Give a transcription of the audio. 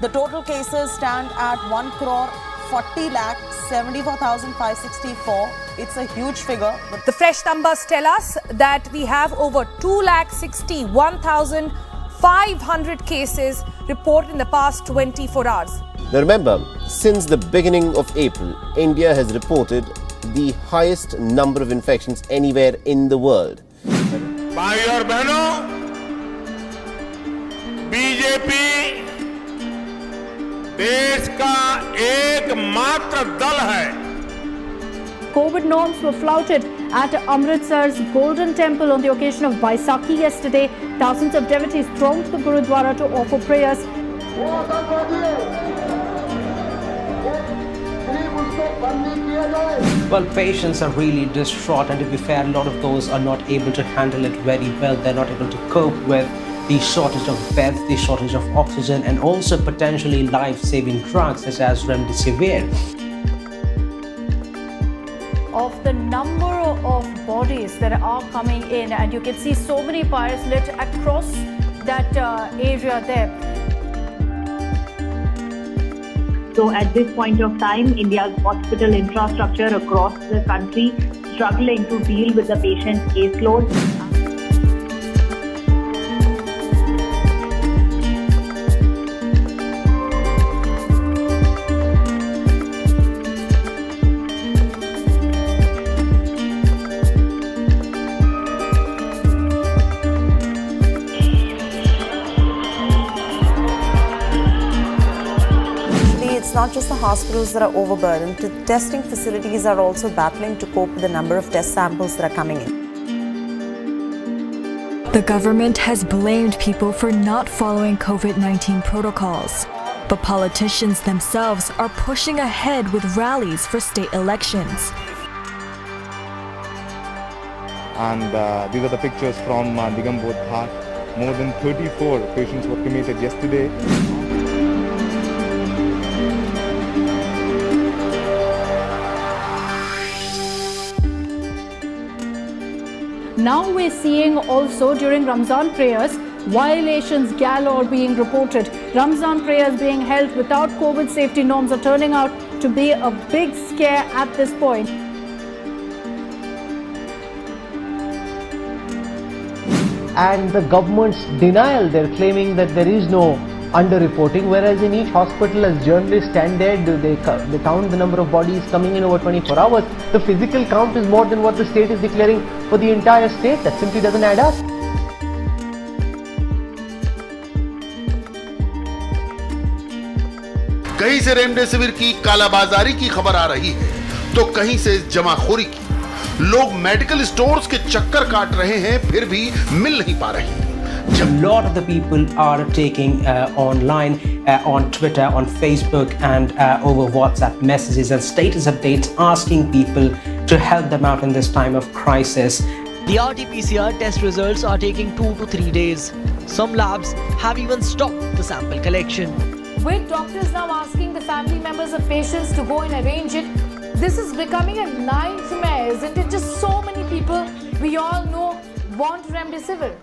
The total cases stand at 1,40,74,564. It's a huge figure. The fresh numbers tell us that we have over 2,61,500 cases reported in the past 24 hours. Now remember, since the beginning of April, India has reported the highest number of infections anywhere in the world. भाई और बहनों, BJP देश का एकमात्र दल है। COVID norms were flouted at Amritsar's Golden Temple on the occasion of Baisakhi yesterday. Thousands of devotees thronged the Gurudwara to offer prayers. Well, patients are really distraught, and to be fair, a lot of those are not able to handle it very well. They're not able to cope with the shortage of beds, the shortage of oxygen, and also potentially life-saving drugs such as remdesivir. Of the number of bodies that are coming in, and you can see so many pyres lit across that area there. So at this point of time, India's hospital infrastructure across the country struggling to deal with the patient's caseload. It's not just the hospitals that are overburdened. The testing facilities are also battling to cope with the number of test samples that are coming in. The government has blamed people for not following COVID-19 protocols, but politicians themselves are pushing ahead with rallies for state elections. And these are the pictures from Nigambod Ghat. More than 34 patients were cremated yesterday. Now we're seeing also during Ramzan prayers, violations galore being reported. Ramzan prayers being held without COVID safety norms are turning out to be a big scare at this point. And the government's denial, they're claiming that there is no under-reporting, whereas in each hospital, as journalists stand there, they count the number of bodies coming in over 24 hours. The physical count is more than what the state is declaring for the entire state. That simply doesn't add up. कहीं से remdesivir की कालाबाजारी की खबर आ रही है, तो कहीं से जमाखोरी की। लोग मेडिकल स्टोर्स के चक्कर काट रहे हैं, फिर भी मिल नहीं पा रही। A lot of the people are taking online, on Twitter, on Facebook, and over WhatsApp messages and status updates asking people to help them out in this time of crisis. The RT-PCR test results are taking 2 to 3 days. Some labs have even stopped the sample collection. With doctors now asking the family members of patients to go and arrange it, this is becoming a nightmare, isn't it? Just so many people we all know want remdesivir.